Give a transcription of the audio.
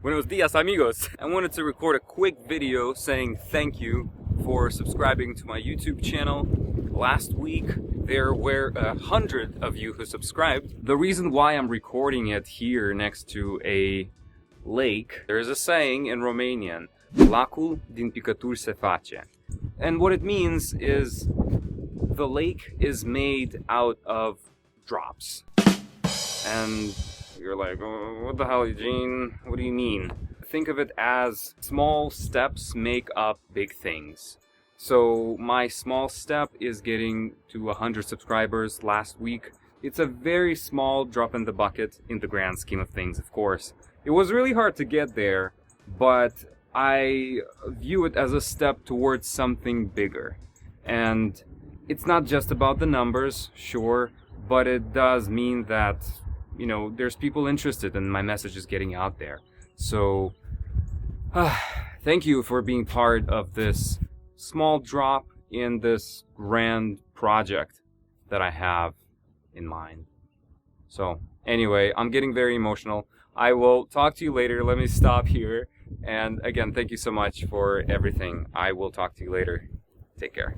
Buenos dias, amigos! I wanted to record a quick video saying thank you for subscribing to my YouTube channel. Last week there were 100 of you who subscribed. The reason why I'm recording it here next to a lake, there is a saying in Romanian, Lacul din picături se face. And what it means is the lake is made out of drops. And you're like, oh, what the hell, Eugene? What do you mean? Think of it as small steps make up big things. So my small step is getting to 100 subscribers last week. It's a very small drop in the bucket in the grand scheme of things, of course. It was really hard to get there, but I view it as a step towards something bigger. And it's not just about the numbers, sure, but it does mean that, you know, there's people interested and my message is getting out there. So, thank you for being part of this small drop in this grand project that I have in mind. So, anyway, I'm getting very emotional. I will talk to you later. Let me stop here. And again, thank you so much for everything. I will talk to you later. Take care.